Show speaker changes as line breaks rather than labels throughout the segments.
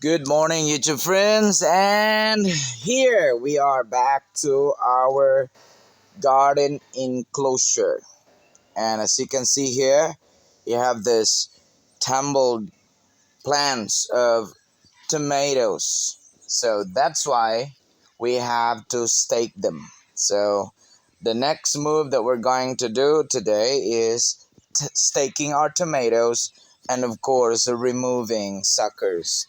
Good morning, YouTube friends, and here we are back to our garden enclosure. And as you can see here, you have this tumbled plants of tomatoes. So that's why we have to stake them. So the next move that we're going to do today is staking our tomatoes and, of course, removing suckers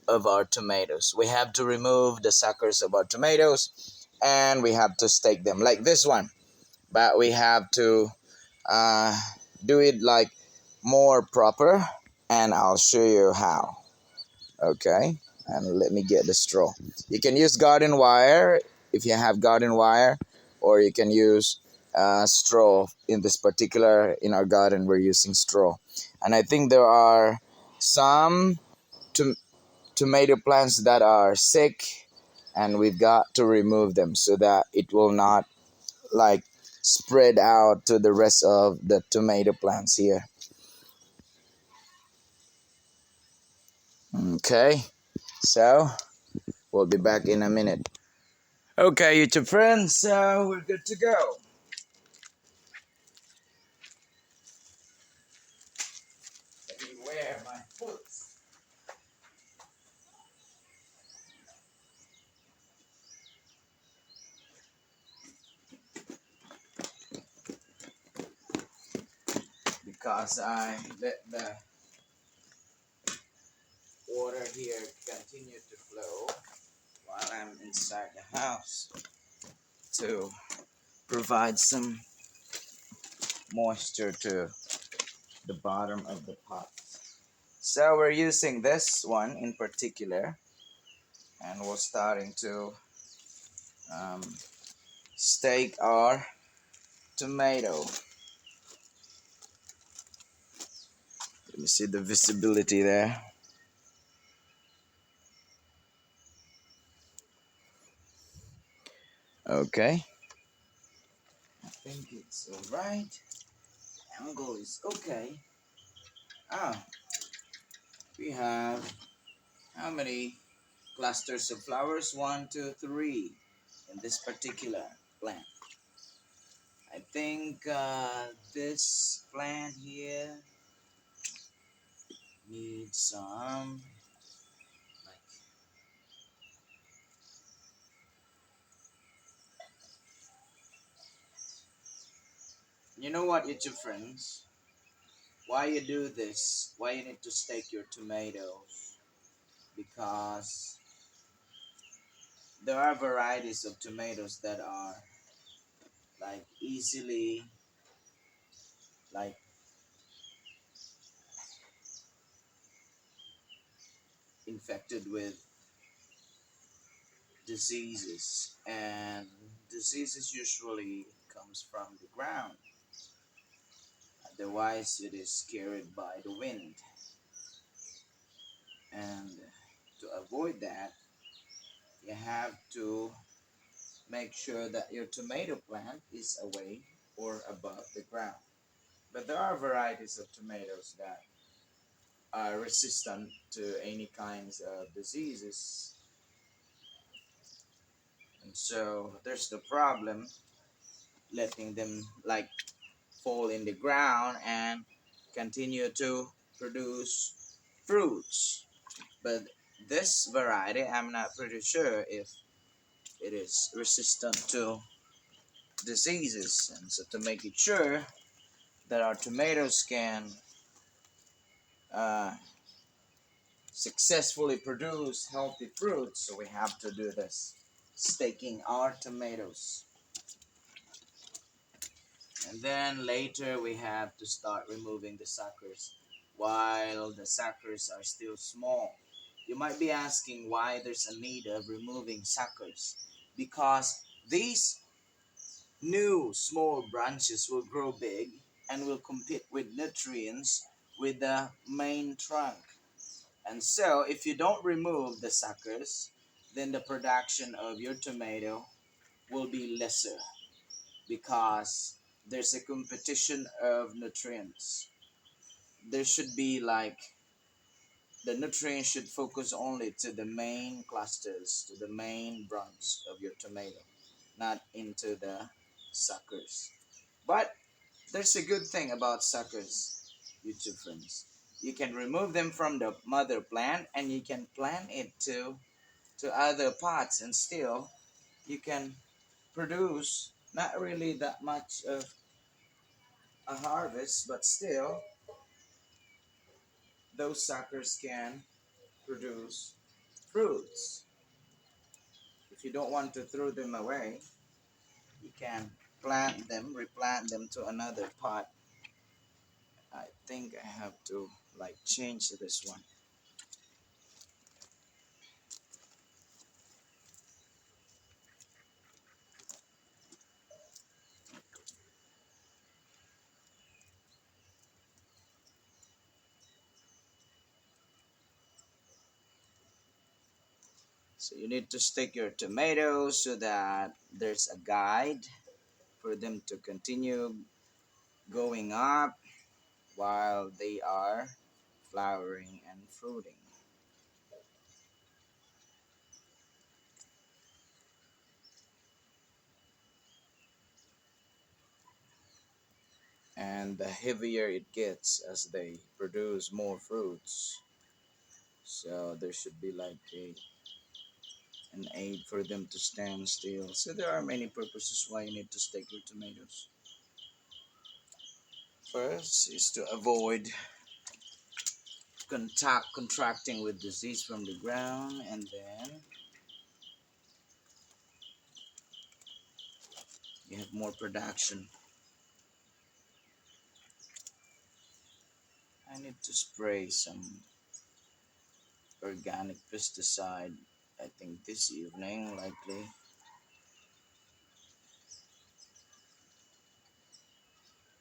of our tomatoes. We have to remove the suckers of our tomatoes and we have to stake them like this one. But we have to uh, do it like more proper, and I'll show you how. Okay, and let me get the straw. You can use garden wire if you have garden wire, or you can use straw. In our garden, we're using straw. And I think there are some to tomato plants that are sick, and we've got to remove them so that it will not like spread out to the rest of the tomato plants here. Okay, so we'll be back in a minute. Okay, YouTube friends, so we're good to go. Let me wear my boots because I let the water here continue to flow while I'm inside the house to provide some moisture to the bottom of the pot. So we're using this one in particular, and we're starting to um, stake our tomato. Let me see the visibility there. Okay, I think it's all right. Angle is okay. Ah, we have how many clusters of flowers? One, two, three in this particular plant. I think this plant here needs some like you know what, YouTube friends, why you do this, why you need to stake your tomatoes, because there are varieties of tomatoes that are like easily like infected with diseases, and diseases usually comes from the ground, otherwise it is carried by the wind. And to avoid that, you have to make sure that your tomato plant is away or above the ground. But there are varieties of tomatoes that are resistant to any kinds of diseases. And so there's the problem letting them like fall in the ground and continue to produce fruits. But this variety, I'm not pretty sure if it is resistant to diseases. And so to make it sure that our tomatoes can uh, successfully produce healthy fruits, so we have to do this, staking our tomatoes. And then later we have to start removing the suckers while the suckers are still small. You might be asking why there's a need of removing suckers. Because these new small branches will grow big and will compete with nutrients with the main trunk. And so if you don't remove the suckers, then the production of your tomato will be lesser because there's a competition of nutrients. There should be like the nutrients should focus only to the main clusters, to the main branch of your tomato, not into the suckers. But there's a good thing about suckers, YouTube friends. You can remove them from the mother plant and you can plant it to other pots, and still you can produce not really that much of a harvest, but still those suckers can produce fruits. If you don't want to throw them away, you can plant them, replant them to another pot. I think I have to like change this one. So you need to stick your tomatoes so that there's a guide for them to continue going up while they are flowering and fruiting. And the heavier it gets as they produce more fruits. So there should be like an aid for them to stand still. So there are many purposes why you need to stake your tomatoes. First is to avoid contracting with disease from the ground, and then you have more production. I need to spray some organic pesticide, I think this evening likely,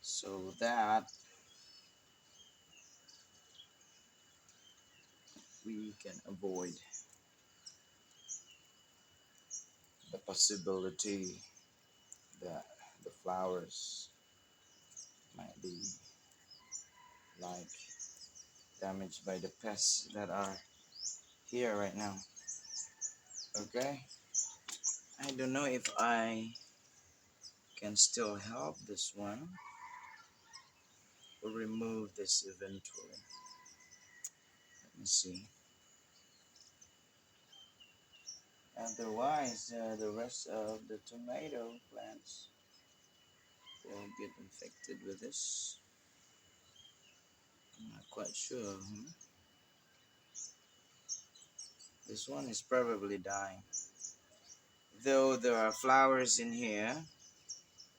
so that we can avoid the possibility that the flowers might be like damaged by the pests that are here right now. Okay, I don't know if I can still help this one or remove this eventually. Let me see. Otherwise, the rest of the tomato plants will get infected with this. I'm not quite sure. This one is probably dying. Though there are flowers in here,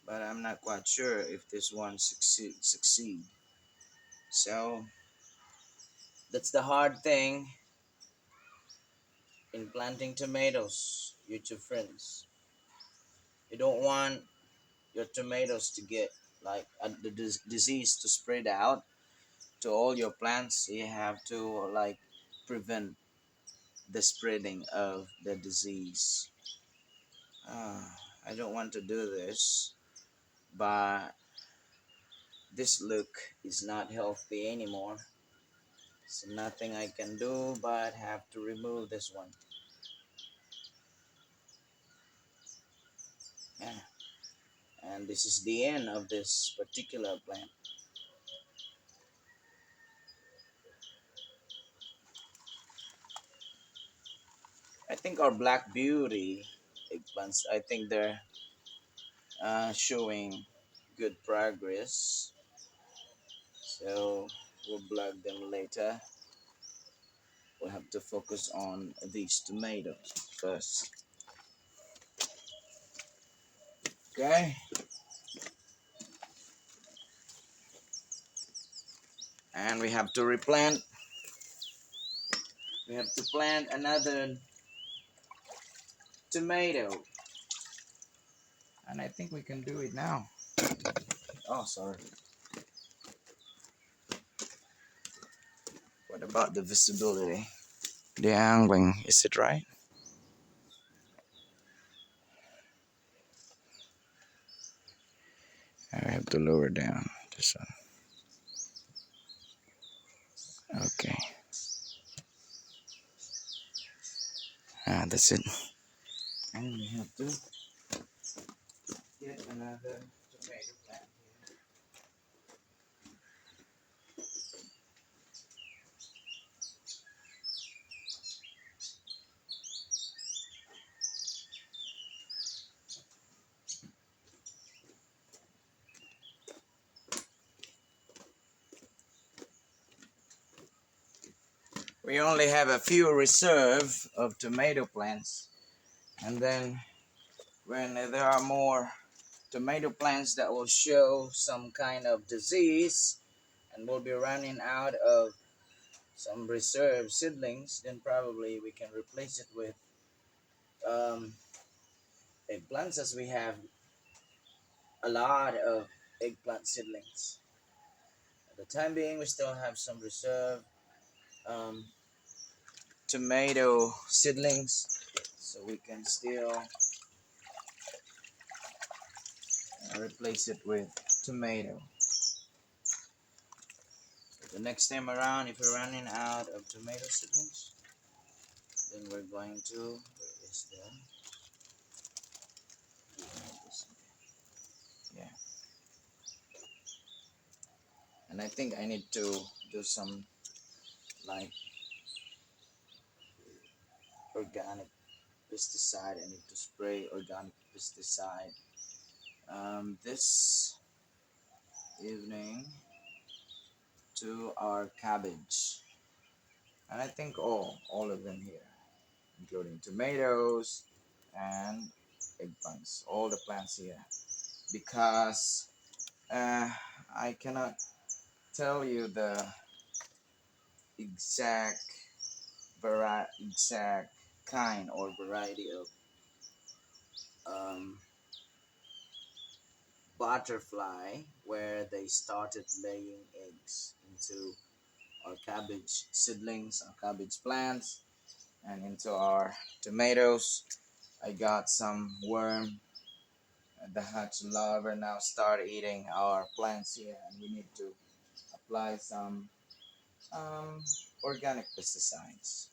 but I'm not quite sure if this one succeed. So that's the hard thing in planting tomatoes, YouTube friends. You don't want your tomatoes to get like the disease to spread out to all your plants. You have to like prevent the spreading of the disease. I don't want to do this, but this look is not healthy anymore. So nothing I can do but have to remove this one. Yeah. And this is the end of this particular plant. I think our Black Beauty eggplants, I think they're showing good progress. So we'll plug them later. We'll have to focus on these tomatoes first. Okay. And we have to replant. We have to plant another tomato. And I think we can do it now. Oh, sorry. What about the visibility? The angling, is it right? I have to lower down this one. Okay. That's it. And we have to get another tomato plant here. We only have a few reserve of tomato plants, and then when there are more tomato plants that will show some kind of disease and we'll be running out of some reserve seedlings, then probably we can replace it with um, eggplants, as we have a lot of eggplant seedlings. At the time being, we still have some reserve um, tomato seedlings, so we can still replace it with tomato. The next time around, if we're running out of tomato seedlings, then we're going to, where is yeah, and I think I need to do some like organic pesticide. I need to spray organic pesticide this evening to our cabbage, and I think all of them here, including tomatoes and eggplants, all the plants here, because uh, I cannot tell you the exact exact kind or variety of um, butterfly where they started laying eggs into our cabbage seedlings, our cabbage plants, and into our tomatoes. I got some worm that larvae now start eating our plants here, and we need to apply some um, organic pesticides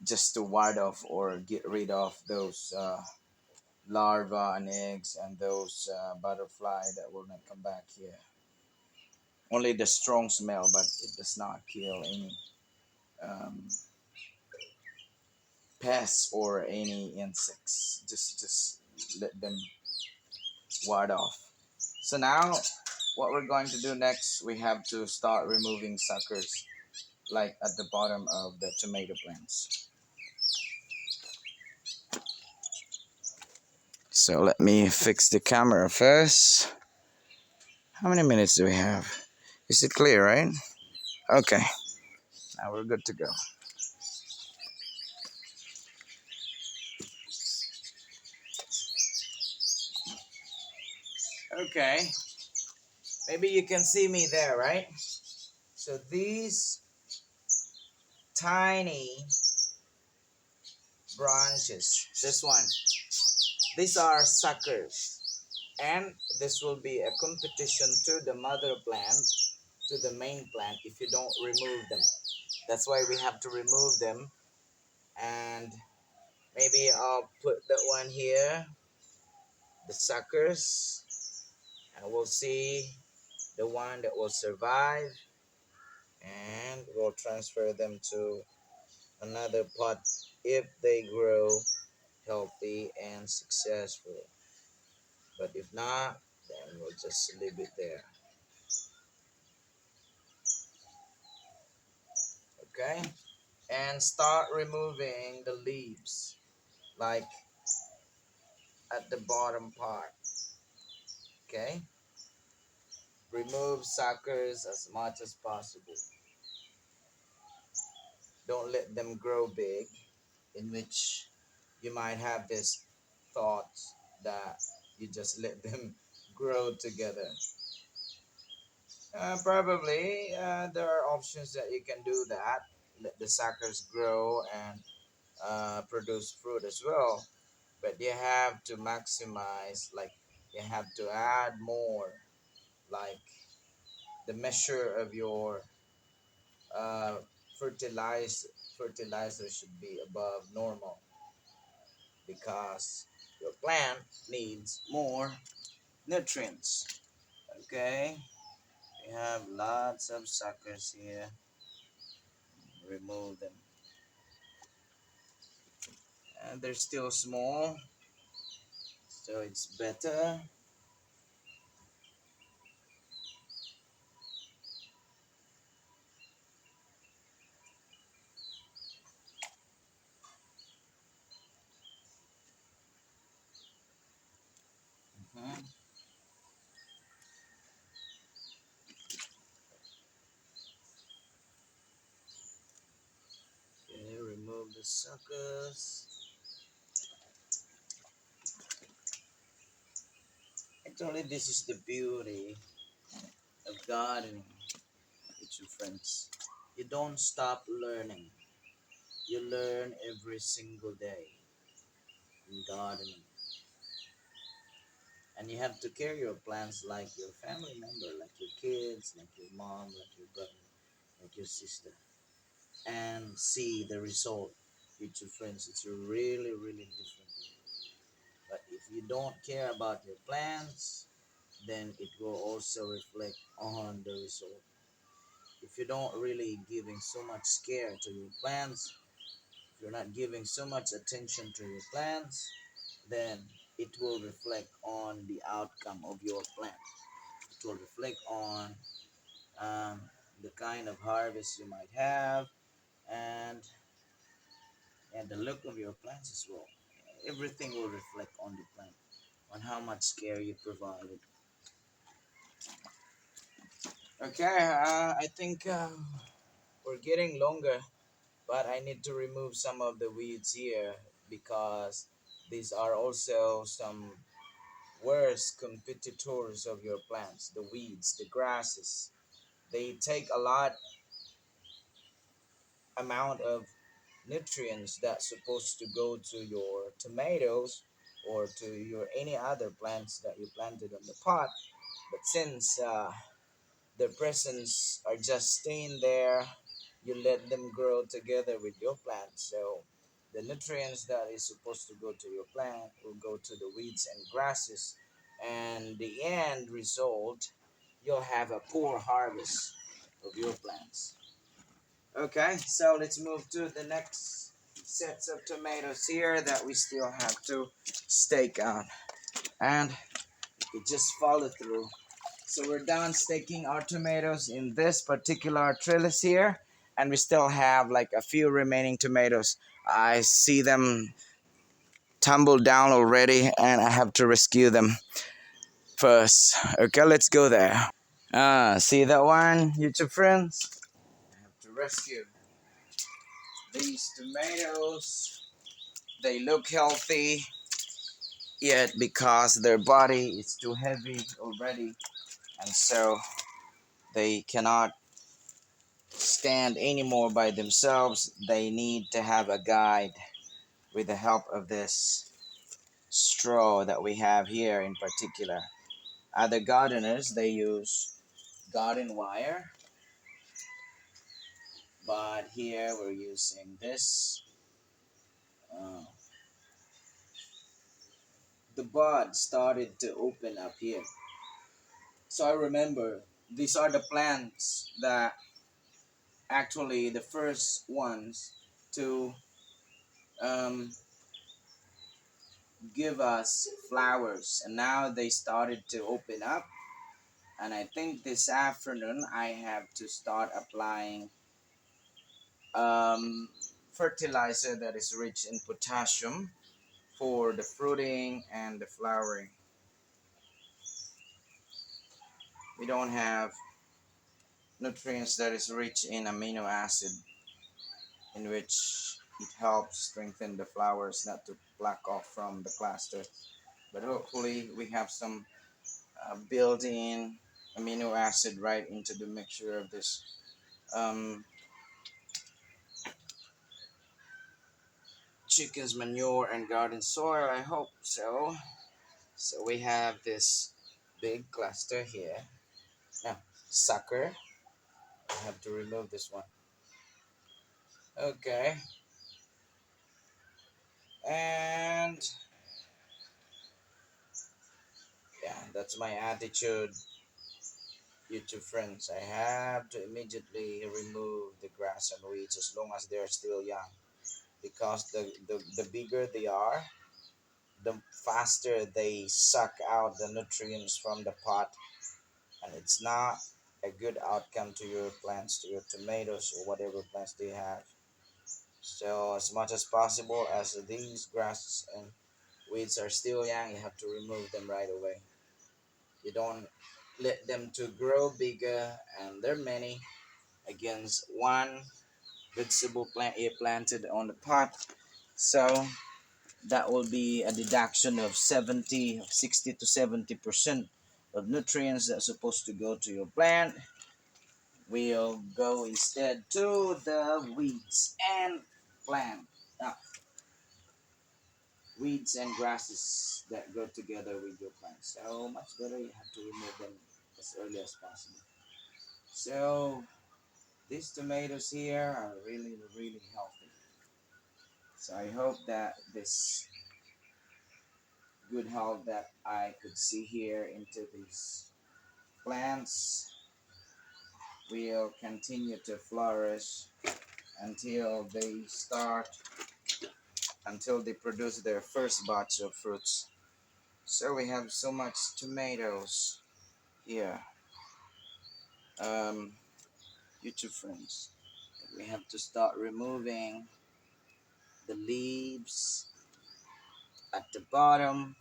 just to ward off or get rid of those larvae and eggs and those butterfly that will not come back here. Only the strong smell, but it does not kill any um, pests or any insects. Just let them ward off. So now, what we're going to do next, we have to start removing suckers, like at the bottom of the tomato plants. So let me fix the camera first. How many minutes do we have? Is it clear, right? Okay, now we're good to go. Okay, maybe you can see me there, right? So these tiny branches, this one, these are suckers, and this will be a competition to the mother plant, to the main plant, if you don't remove them. That's why we have to remove them, and maybe I'll put that one here, the suckers, and we'll see the one that will survive, and we'll transfer them to another pot if they grow healthy and successful. But if not, then we'll just leave it there. Okay? And start removing the leaves, like at the bottom part. Okay? Remove suckers as much as possible. Don't let them grow big, in which you might have this thought that you just let them grow together. Probably there are options that you can do that. Let the suckers grow and produce fruit as well. But you have to maximize, like you have to add more, like the measure of your uh, fertilize fertilizer should be above normal because your plant needs more nutrients. Okay, we have lots of suckers here. Remove them, and they're still small, so it's better. Mhm. Okay, remove the suckers. Actually, this is the beauty of gardening with your friends. You don't stop learning. You learn every single day in gardening. And you have to care your plants like your family member, like your kids, like your mom, like your brother, like your sister. And see the result with your friends. It's really, really different. But if you don't care about your plants, then it will also reflect on the result. If you don't really giving so much care to your plants, if you're not giving so much attention to your plants, then it will reflect on the outcome of your plant. It will reflect on um, the kind of harvest you might have, and the look of your plants as well. Everything will reflect on the plant, on how much care you provided. Okay, I think we're getting longer, but I need to remove some of the weeds here because these are also some worst competitors of your plants. The weeds, the grasses, they take a lot amount of nutrients that's supposed to go to your tomatoes or to your any other plants that you planted on the pot. But since their presence are just staying there, you let them grow together with your plant. So the nutrients that is supposed to go to your plant will go to the weeds and grasses, and the end result, you'll have a poor harvest of your plants. Okay, so let's move to the next sets of tomatoes here that we still have to stake on, and we just follow through. So we're done staking our tomatoes in this particular trellis here, and we still have like a few remaining tomatoes. I see them tumble down already, and I have to rescue them first. Okay, let's go there. See that one, YouTube friends? I have to rescue these tomatoes. They look healthy, yet because their body is too heavy already, and so they cannot stand anymore by themselves. They need to have a guide with the help of this straw that we have here in particular. Other gardeners, they use garden wire, but here we're using this. Uh, the bud started to open up here. So I remember these are the plants that actually the first ones to um, give us flowers, and now they started to open up. And I think this afternoon I have to start applying um, fertilizer that is rich in potassium for the fruiting and the flowering. We don't have nutrients that is rich in amino acid, in which it helps strengthen the flowers not to pluck off from the cluster. But hopefully we have some built-in amino acid right into the mixture of this um, chicken's manure and garden soil. I hope so. So we have this big cluster here. Now, sucker. I have to remove this one. Okay, and yeah, that's my attitude, YouTube friends. I have to immediately remove the grass and weeds as long as they're still young, because the bigger they are, the faster they suck out the nutrients from the pot, and it's not a good outcome to your plants, to your tomatoes or whatever plants they have. So as much as possible, as these grasses and weeds are still young, you have to remove them right away. You don't let them to grow bigger, and there are many against one vegetable plant you planted on the pot. So that will be a deduction of 60 to 70% of nutrients that are supposed to go to your plant will go instead to the weeds and plant uh, weeds and grasses that grow together with your plants. So much better, you have to remove them as early as possible. So these tomatoes here are really really healthy. So I hope that this good health that I could see here into these plants will continue to flourish until they start until they produce their first batch of fruits. So we have so much tomatoes here, um, YouTube friends. We have to start removing the leaves at the bottom.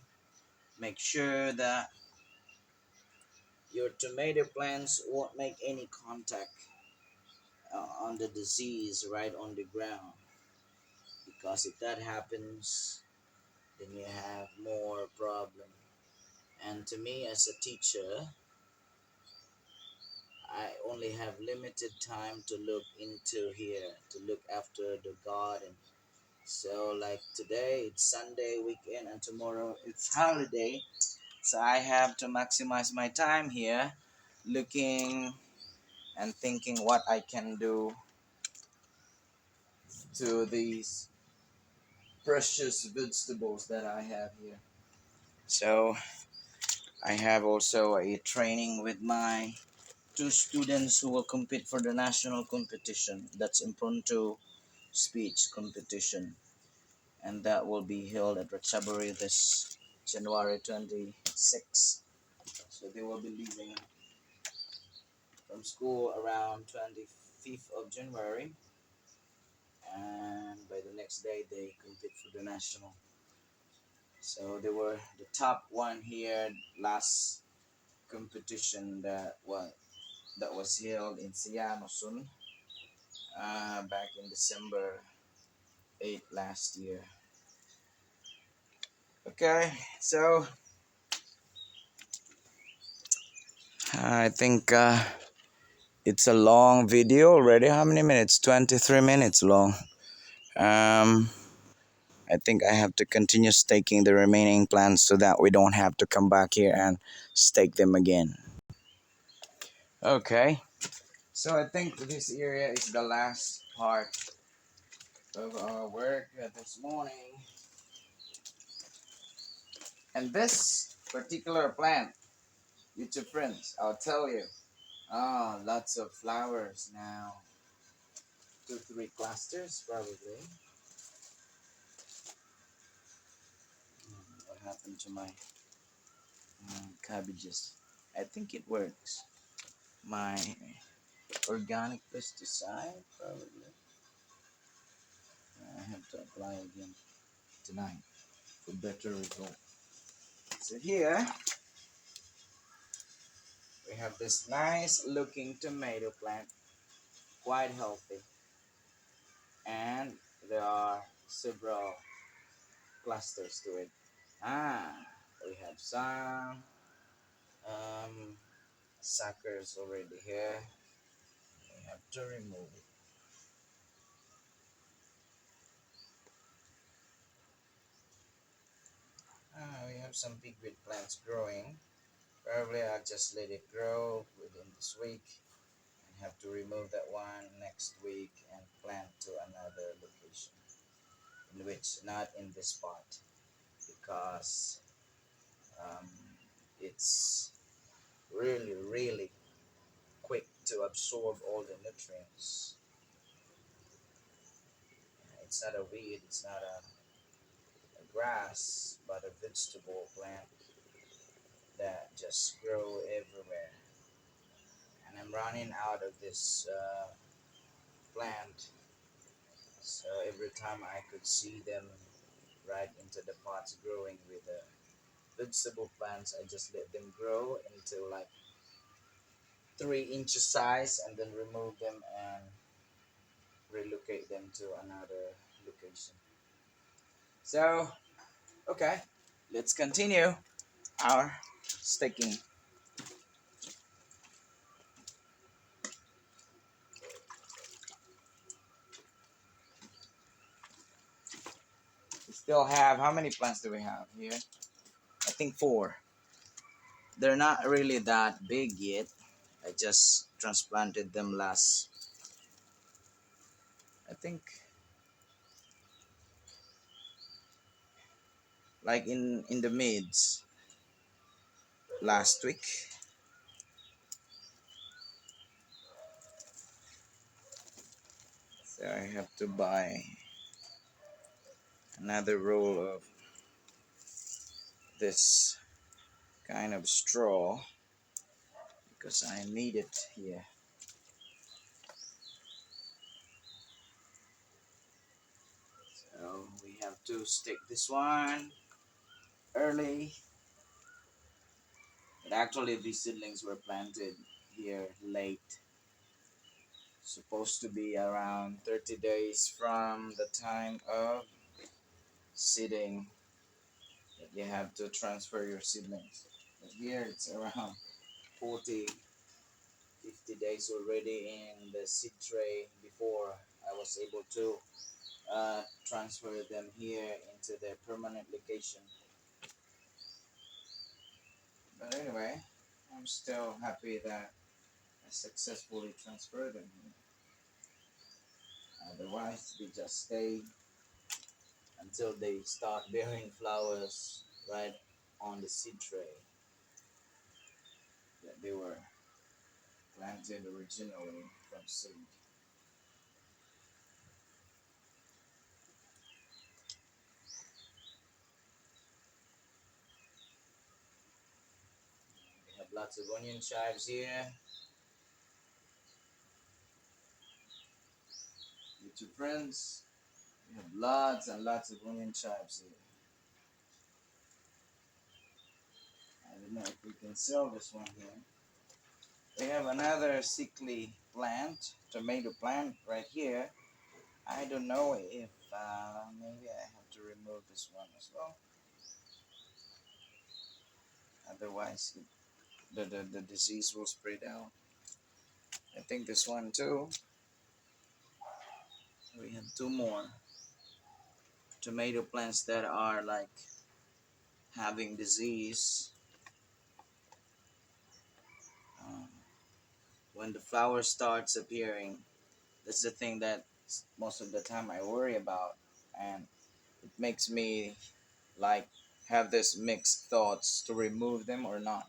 Make sure that your tomato plants won't make any contact on the disease right on the ground, because if that happens, then you have more problem. And to me as a teacher, I only have limited time to look into here, to look after the garden. So like today it's Sunday weekend and tomorrow it's holiday. So I have to maximize my time here, looking and thinking what I can do to these precious vegetables that I have here. So I have also a training with my two students who will compete for the national competition. That's impromptu speech competition, and that will be held at Ratchaburi this January 26. So they will be leaving from school around 25th of January, and by the next day they compete for the national. So they were the top one here last competition that was held in Sianosun back in December 8 last year. Okay, so I think it's a long video already. How many minutes? 23 minutes long. Um, I think I have to continue staking the remaining plants so that we don't have to come back here and stake them again. Okay, so I think this area is the last part of our work this morning. And this particular plant, YouTube friends, I'll tell you, lots of flowers now. 2, 3 clusters probably. What happened to my cabbages? I think it works. My organic pesticide probably. I have to apply again tonight for better result. So here we have this nice looking tomato plant, quite healthy, and there are several clusters to it. Ah, we have some um, suckers already here. We have to remove it. We have some pigweed plants growing. Probably I'll just let it grow within this week Have to remove that one next week and plant to another location, in which not in this spot, because um, it's really quick to absorb all the nutrients. It's not a weed, it's not a grass, but a vegetable plant that just grow everywhere. And I'm running out of this plant, so every time I could see them right into the pots growing with the vegetable plants, I just let them grow until like 3 inches size and then remove them and relocate them to another location. So, okay, let's continue our staking. We still have, how many plants do we have here? I think four. They're not really that big yet. I just transplanted them last, I think, like in the mids last week. So I have to buy another roll of this kind of straw because I need it here. So we have to stick this one early. But actually these seedlings were planted here late. Supposed to be around 30 days from the time of seeding that you have to transfer your seedlings. But here it's around 40, 50 days already in the seed tray before I was able to transfer them here into their permanent location. But anyway, I'm still happy that I successfully transferred them here. Otherwise, they just stay until they start bearing flowers right on the seed tray that they were planted originally from seed. We have lots of onion chives here. YouTube friends, we have lots and lots of onion chives here. I don't know if we can sell this one here. We have another sickly plant, tomato plant right here. I don't know if maybe I have to remove this one as well. Otherwise, the disease will spread out. I think this one too. We have two more tomato plants that are like having disease. Um, when the flower starts appearing, that's the thing that most of the time I worry about, and it makes me like have this mixed thoughts to remove them or not.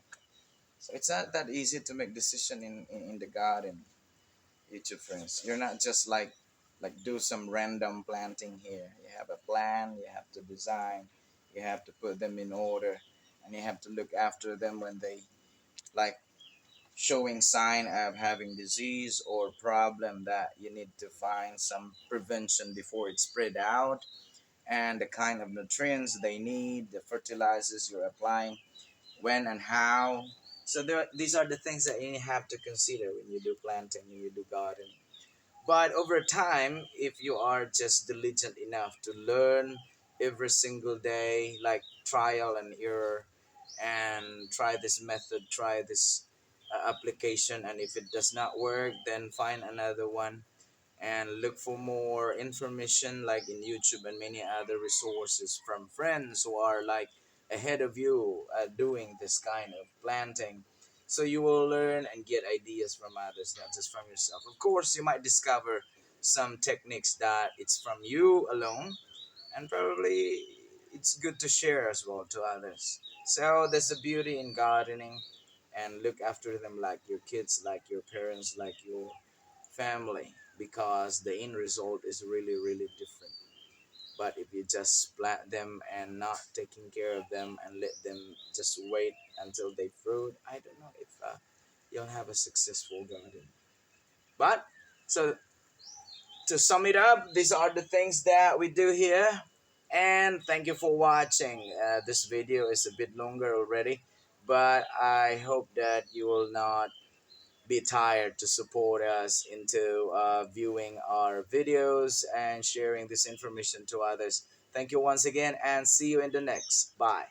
So it's not that easy to make decision in the garden, YouTube friends. You're not just like do some random planting here. You have a plan, you have to design, you have to put them in order, and you have to look after them when they like showing sign of having disease or problem that you need to find some prevention before it spread out, and the kind of nutrients they need, the fertilizers you're applying, when and how. So these are the things that you have to consider when you do planting, when you do gardening. But over time, if you are just diligent enough to learn every single day, like trial and error, and try this method, try this application, and if it does not work, then find another one and look for more information like in YouTube and many other resources from friends who are like ahead of you doing this kind of planting. So you will learn and get ideas from others, not just from yourself. Of course, you might discover some techniques that it's from you alone, and probably it's good to share as well to others. So there's a beauty in gardening, and look after them like your kids, like your parents, like your family, because the end result is really, really different. But if you just plant them and not taking care of them and let them just wait until they fruit, I don't know if you'll have a successful garden. But so to sum it up, these are the things that we do here. And thank you for watching. This video is a bit longer already, but I hope that you will not be tired to support us into viewing our videos and sharing this information to others. Thank you once again, and see you in the next. Bye.